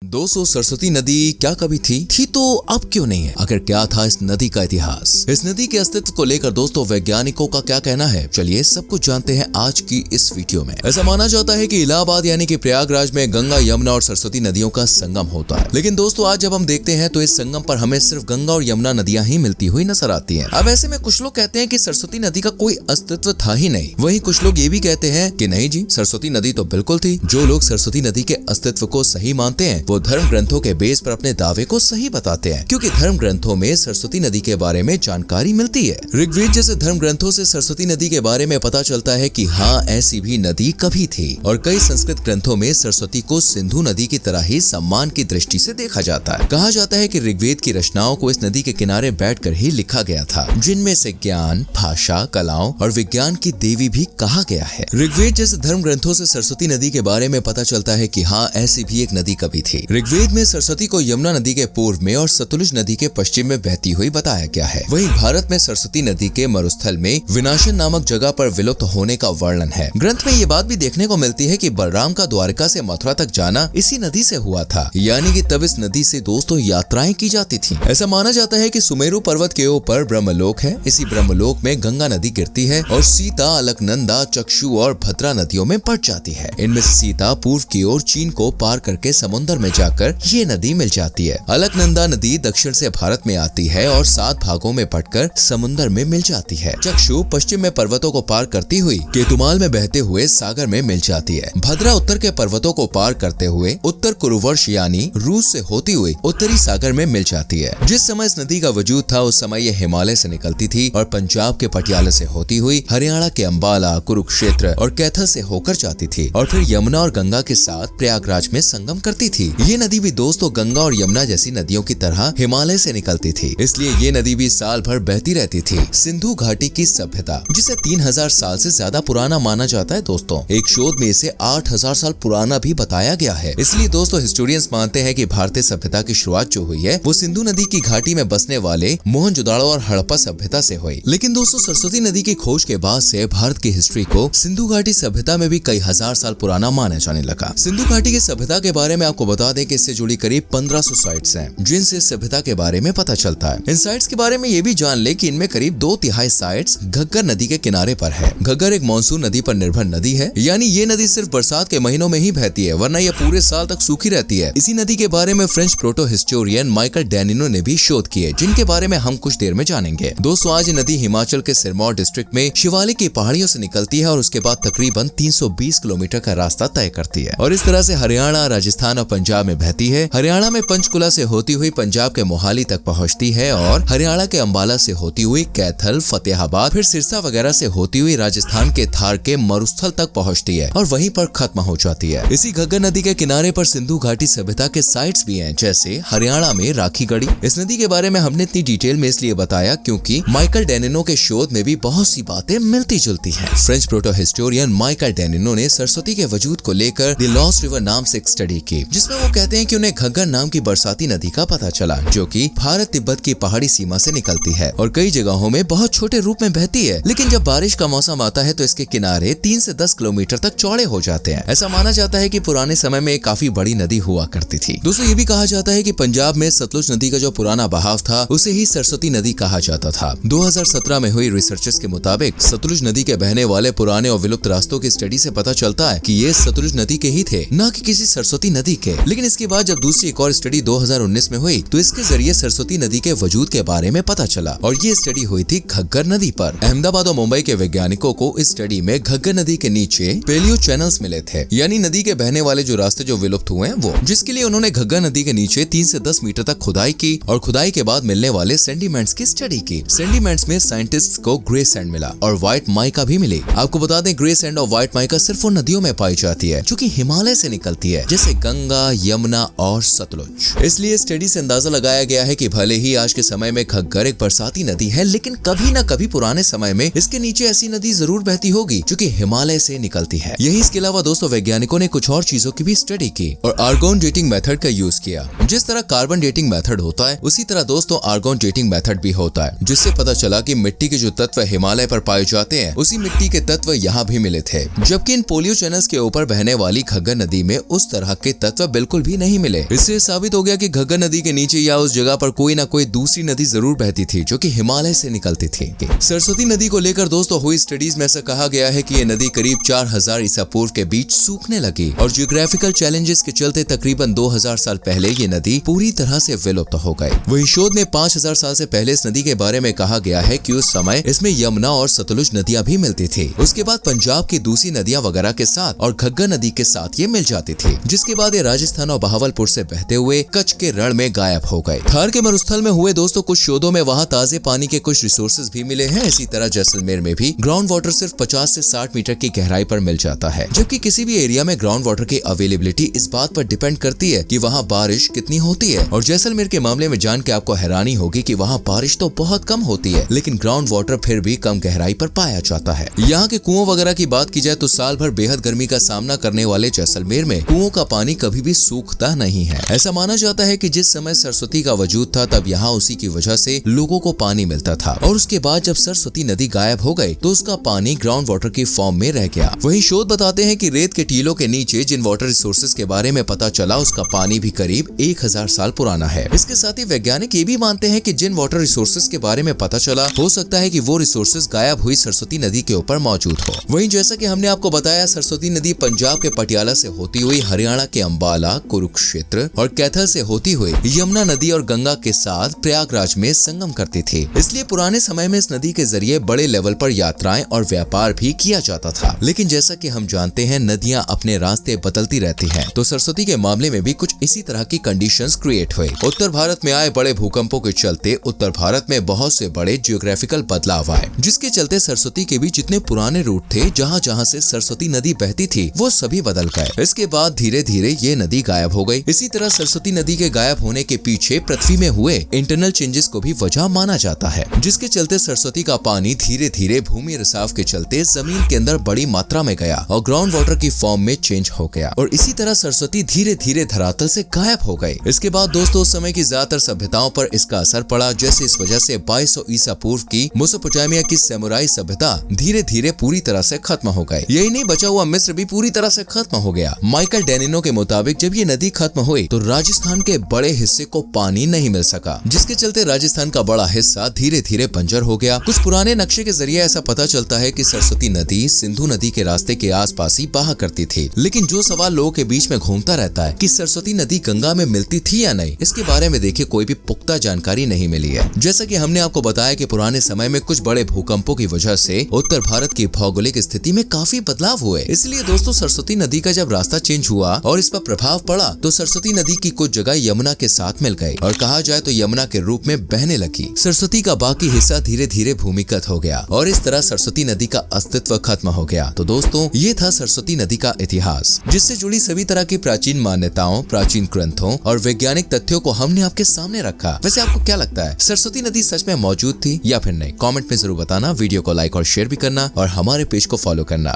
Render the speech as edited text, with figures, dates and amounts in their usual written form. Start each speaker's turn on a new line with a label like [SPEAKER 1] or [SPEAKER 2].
[SPEAKER 1] दोस्तों, सरस्वती नदी क्या कभी थी तो अब क्यों नहीं है? आखिर क्या था इस नदी का इतिहास? इस नदी के अस्तित्व को लेकर दोस्तों वैज्ञानिकों का क्या कहना है, चलिए सब कुछ जानते हैं आज की इस वीडियो में। ऐसा माना जाता है कि इलाहाबाद यानी कि प्रयागराज में गंगा, यमुना और सरस्वती नदियों का संगम होता है। लेकिन दोस्तों आज जब हम देखते हैं तो इस संगम पर हमें सिर्फ गंगा और यमुना नदियां ही मिलती हुई नजर आती है। अब ऐसे में कुछ लोग कहते हैं कि सरस्वती नदी का कोई अस्तित्व था ही नहीं। वहीं कुछ लोग ये भी कहते हैं कि नहीं जी, सरस्वती नदी तो बिल्कुल थी। जो लोग सरस्वती नदी के अस्तित्व को सही मानते हैं वो धर्म ग्रंथों के बेस पर अपने दावे को सही बताते हैं, क्योंकि धर्म ग्रंथों में सरस्वती नदी के बारे में जानकारी मिलती है। ऋग्वेद जैसे धर्म ग्रंथों से सरस्वती नदी के बारे में पता चलता है कि हाँ, ऐसी भी नदी कभी थी। और कई संस्कृत ग्रंथों में सरस्वती को सिंधु नदी की तरह ही सम्मान की दृष्टि से देखा जाता है। कहा जाता है कि ऋग्वेद की रचनाओं को इस नदी के किनारे बैठकर ही लिखा गया था, जिनमें से ज्ञान, भाषा, कलाओं और विज्ञान की देवी भी कहा गया है। ऋग्वेद जैसे धर्म ग्रंथों से सरस्वती नदी के बारे में पता चलता है कि हाँ, ऐसी भी एक नदी कभी थी। ऋग्वेद में सरस्वती को यमुना नदी के पूर्व में और सतलुज नदी के पश्चिम में बहती हुई बताया गया है। वहीं भारत में सरस्वती नदी के मरुस्थल में विनाशन नामक जगह पर विलुप्त होने का वर्णन है। ग्रंथ में ये बात भी देखने को मिलती है कि बलराम का द्वारका से मथुरा तक जाना इसी नदी से हुआ था, यानी कि तब इस नदी से दोस्तों यात्राएं की जाती थी। ऐसा माना जाता है कि सुमेरु पर्वत के ऊपर ब्रह्मलोक है। इसी ब्रह्मलोक में गंगा नदी गिरती है और सीता, अलकनंदा, चक्षु और भद्रा नदियों में बढ़ जाती है। इनमें सीता पूर्व की ओर चीन को पार करके समुद्र में जाकर ये नदी मिल जाती है। अलकनंदा नदी दक्षिण से भारत में आती है और 7 भागों में बंटकर समुद्र में मिल जाती है। चक्षु पश्चिम में पर्वतों को पार करती हुई केतुमाल में बहते हुए सागर में मिल जाती है। भद्रा उत्तर के पर्वतों को पार करते हुए उत्तर कुरुवर्ष यानी रूस से होती हुई उत्तरी सागर में मिल जाती है। जिस समय इस नदी का वजूद था उस समय ये हिमालय से निकलती थी और पंजाब के पटियाला से होती हुई हरियाणा के अंबाला, कुरुक्षेत्र और कैथल से होकर जाती थी और फिर यमुना और गंगा के साथ प्रयागराज में संगम करती थी। ये नदी भी दोस्तों गंगा और यमुना जैसी नदियों की तरह हिमालय से निकलती थी, इसलिए ये नदी भी साल भर बहती रहती थी। सिंधु घाटी की सभ्यता, जिसे 3000 साल से ज्यादा पुराना माना जाता है दोस्तों, एक शोध में इसे 8000 साल पुराना भी बताया गया है। इसलिए दोस्तों हिस्टोरियंस मानते हैं कि भारतीय सभ्यता की शुरुआत जो हुई है वो सिंधु नदी की घाटी में बसने वाले मोहनजोदड़ो और हड़प्पा सभ्यता से हुई। लेकिन दोस्तों सरस्वती नदी की खोज के बाद से भारत की हिस्ट्री को सिंधु घाटी सभ्यता में भी कई हजार साल पुराना माना जाने लगा। सिंधु घाटी की सभ्यता के बारे में आपको बता दें कि इससे जुड़ी करीब 1500 साइट्स हैं, जिनसे सभ्यता के बारे में पता चलता है। इन साइट्स के बारे में ये भी जान ले कि इनमें करीब 2/3 साइट्स घग्गर नदी के किनारे पर है। घग्गर एक मानसून नदी पर निर्भर नदी है, यानी ये नदी सिर्फ बरसात के महीनों में ही बहती है, वरना यह पूरे साल तक सूखी रहती है। इसी नदी के बारे में फ्रेंच प्रोटो हिस्टोरियन माइकल डेनिनो ने भी शोध किए, जिनके बारे में हम कुछ देर में जानेंगे। दोस्तों आज नदी हिमाचल के सिरमौर डिस्ट्रिक्ट में शिवालिक की पहाड़ियों से निकलती है और उसके बाद तकरीबन 320 किलोमीटर का रास्ता तय करती है और इस तरह से हरियाणा, राजस्थान और पंजाब में बहती है। हरियाणा में पंचकुला से होती हुई पंजाब के मोहाली तक पहुंचती है और हरियाणा के अंबाला से होती हुई कैथल, फतेहाबाद, फिर सिरसा वगैरह से होती हुई राजस्थान के थार के मरुस्थल तक पहुंचती है और वहीं पर खत्म हो जाती है। इसी घग्गर नदी के किनारे पर सिंधु घाटी सभ्यता के साइट्स भी हैं, जैसे हरियाणा में राखीगढ़ी। इस नदी के बारे में हमने इतनी डिटेल में इसलिए बताया क्योंकि माइकल डेनिनो के शोध में भी बहुत सी बातें मिलती जुलती हैं। फ्रेंच प्रोटो हिस्टोरियन माइकल डेनिनो ने सरस्वती के वजूद को लेकर द लॉस्ट रिवर नाम से एक स्टडी की, जिसमें वो कहते हैं कि उन्हें घग्गर नाम की बरसाती नदी का पता चला, जो कि भारत तिब्बत की पहाड़ी सीमा से निकलती है और कई जगहों में बहुत छोटे रूप में बहती है। लेकिन जब बारिश का मौसम आता है तो इसके किनारे 3 से 10 किलोमीटर तक चौड़े हो जाते हैं। ऐसा माना जाता है कि पुराने समय में काफी बड़ी नदी हुआ करती थी। दोस्तों ये भी कहा जाता है कि पंजाब में सतलुज नदी का जो पुराना बहाव था उसे ही सरस्वती नदी कहा जाता था। 2017 में हुई रिसर्चेस के मुताबिक सतलुज नदी के बहने वाले पुराने और विलुप्त रास्तों की स्टडी से पता चलता है कि ये सतलुज नदी के ही थे, न कि किसी सरस्वती नदी के। लेकिन इसके बाद जब दूसरी एक और स्टडी 2019 में हुई तो इसके जरिए सरस्वती नदी के वजूद के बारे में पता चला और ये स्टडी हुई थी घग्गर नदी पर। अहमदाबाद और मुंबई के वैज्ञानिकों को इस स्टडी में घग्गर नदी के नीचे पेलियो चैनल्स मिले थे, यानी नदी के बहने वाले जो रास्ते जो विलुप्त हुए हैं वो, जिसके लिए उन्होंने घग्गर नदी के नीचे 3 से 10 मीटर तक खुदाई की और खुदाई के बाद मिलने वाले सेंडिमेंट्स की स्टडी की। सेंडिमेंट्स में साइंटिस्ट्स को ग्रे सैंड मिला और व्हाइट माइका भी मिली। आपको बता दें ग्रे सैंड और व्हाइट माइका सिर्फ उन नदियों में पाई जाती है जो कि हिमालय से निकलती है, जैसे गंगा, यमुना और सतलुज। इसलिए स्टडी से अंदाजा लगाया गया है कि भले ही आज के समय में घग्गर एक बरसाती नदी है, लेकिन कभी न कभी पुराने समय में इसके नीचे ऐसी नदी जरूर बहती होगी जो कि हिमालय से निकलती है। यही इसके अलावा दोस्तों वैज्ञानिकों ने कुछ और चीजों की भी स्टडी की और आर्गोन डेटिंग मेथड का यूज किया। जिस तरह कार्बन डेटिंग मेथड होता है उसी तरह दोस्तों आर्गोन डेटिंग मेथड भी होता है, जिससे पता चला कि मिट्टी के जो तत्व हिमालय पर पाए जाते हैं उसी मिट्टी के तत्व यहाँ भी मिले थे। जबकि इन पोलियो चैनल्स के ऊपर बहने वाली घग्गर नदी में उस तरह के तत्व बिल्कुल बिल्कुल भी नहीं मिले। इससे साबित हो गया कि घग्गर नदी के नीचे या उस जगह पर कोई ना कोई दूसरी नदी जरूर बहती थी जो कि हिमालय से निकलती थी। सरस्वती नदी को लेकर दोस्तों हुई स्टडीज में ऐसा कहा गया है कि ये नदी करीब 4000 ईसा पूर्व के बीच सूखने लगी और जियोग्राफिकल चैलेंजेस के चलते तकरीबन 2000 साल पहले ये नदी पूरी तरह से विलुप्त हो गई। वही शोध में 5000 साल से पहले इस नदी के बारे में कहा गया है कि उस समय इसमें यमुना और सतलुज नदियां भी मिलती थी। उसके बाद पंजाब की दूसरी नदियां वगैरह के साथ और घग्गर नदी के साथ ये मिल जाती थी, जिसके बाद ये राजस्थान और बहावलपुर से बहते हुए कच्छ के रण में गायब हो गए। थार के मरुस्थल में हुए दोस्तों कुछ शोधों में वहाँ ताजे पानी के कुछ रिसोर्सेज भी मिले हैं। इसी तरह जैसलमेर में भी ग्राउंड वाटर सिर्फ 50 से 60 मीटर की गहराई पर मिल जाता है, जबकि किसी भी एरिया में ग्राउंड वाटर की अवेलेबिलिटी इस बात पर डिपेंड करती है कि वहाँ बारिश कितनी होती है। और जैसलमेर के मामले में जान के आपको हैरानी होगी कि वहाँ बारिश तो बहुत कम होती है, लेकिन ग्राउंड वाटर फिर भी कम गहराई पर पाया जाता है। यहाँ के कुओं वगैरह की बात की जाए तो साल भर बेहद गर्मी का सामना करने वाले जैसलमेर में कुओं का पानी कभी भी सूखता नहीं है। ऐसा माना जाता है कि जिस समय सरस्वती का वजूद था तब यहाँ उसी की वजह से लोगों को पानी मिलता था, और उसके बाद जब सरस्वती नदी गायब हो गई तो उसका पानी ग्राउंड वाटर की फॉर्म में रह गया। वहीं शोध बताते हैं कि रेत के टीलों के नीचे जिन वाटर रिसोर्सेज के बारे में पता चला उसका पानी भी करीब 1000 साल पुराना है। इसके साथ ही वैज्ञानिक ये भी मानते हैं कि जिन वाटर रिसोर्सेज के बारे में पता चला हो सकता है कि वो रिसोर्सेज गायब हुई सरस्वती नदी के ऊपर मौजूद हो। वहीं जैसा कि हमने आपको बताया, सरस्वती नदी पंजाब के पटियाला से होती हुई हरियाणा के अंबाला, कुरुक्षेत्र और कैथल से होती हुई यमुना नदी और गंगा के साथ प्रयागराज में संगम करती थी। इसलिए पुराने समय में इस नदी के जरिए बड़े लेवल पर यात्राएं और व्यापार भी किया जाता था। लेकिन जैसा कि हम जानते हैं नदियां अपने रास्ते बदलती रहती हैं, तो सरस्वती के मामले में भी कुछ इसी तरह की कंडीशंस क्रिएट हुए। उत्तर भारत में आए बड़े भूकंपों के चलते उत्तर भारत में बहुत से बड़े जियोग्राफिकल बदलाव आए, जिसके चलते सरस्वती के भी जितने पुराने रूट थे जहाँ जहाँ से सरस्वती नदी बहती थी वो सभी बदल गए। इसके बाद धीरे धीरे ये नदी गायब हो गई। इसी तरह सरस्वती नदी के गायब होने के पीछे पृथ्वी में हुए इंटरनल चेंजेस को भी वजह माना जाता है, जिसके चलते सरस्वती का पानी धीरे धीरे भूमि रिसाव के चलते जमीन के अंदर बड़ी मात्रा में गया और ग्राउंड वाटर की फॉर्म में चेंज हो गया, और इसी तरह सरस्वती धीरे धीरे धरातल से गायब हो गई। इसके बाद दोस्तों उस समय की ज्यादातर सभ्यताओं पर इसका असर पड़ा, जैसे इस वजह से 2200 ईसा पूर्व की मेसोपोटामिया की समुराई सभ्यता धीरे धीरे पूरी तरह से खत्म हो गई। यही नहीं, बचा हुआ मिस्र भी पूरी तरह से खत्म हो गया। माइकल डेनिनो के मुताबिक जब ये नदी खत्म हुई तो राजस्थान के बड़े हिस्से को पानी नहीं मिल सका, जिसके चलते राजस्थान का बड़ा हिस्सा धीरे धीरे बंजर हो गया। कुछ पुराने नक्शे के जरिए ऐसा पता चलता है कि सरस्वती नदी सिंधु नदी के रास्ते के आसपास ही बहा करती थी। लेकिन जो सवाल लोगों के बीच में घूमता रहता है कि सरस्वती नदी गंगा में मिलती थी या नहीं, इसके बारे में देखिए कोई भी पुख्ता जानकारी नहीं मिली है। जैसा कि हमने आपको बताया कि पुराने समय में कुछ बड़े भूकंपों की वजह से उत्तर भारत की भौगोलिक स्थिति में काफी बदलाव हुए। इसलिए दोस्तों सरस्वती नदी का जब रास्ता चेंज हुआ और इस पर प्रभाव पड़ा तो सरस्वती नदी की कुछ जगह यमुना के साथ मिल गई और कहा जाए तो यमुना के रूप में बहने लगी। सरस्वती का बाकी हिस्सा धीरे धीरे भूमिगत हो गया और इस तरह सरस्वती नदी का अस्तित्व खत्म हो गया। तो दोस्तों ये था सरस्वती नदी का इतिहास, जिससे जुड़ी सभी तरह की प्राचीन मान्यताओं, प्राचीन ग्रंथों और वैज्ञानिक तथ्यों को हमने आपके सामने रखा। वैसे आपको क्या लगता है, सरस्वती नदी सच में मौजूद थी या फिर नहीं? कमेंट में जरूर बताना। वीडियो को लाइक और शेयर भी करना और हमारे पेज को फॉलो करना।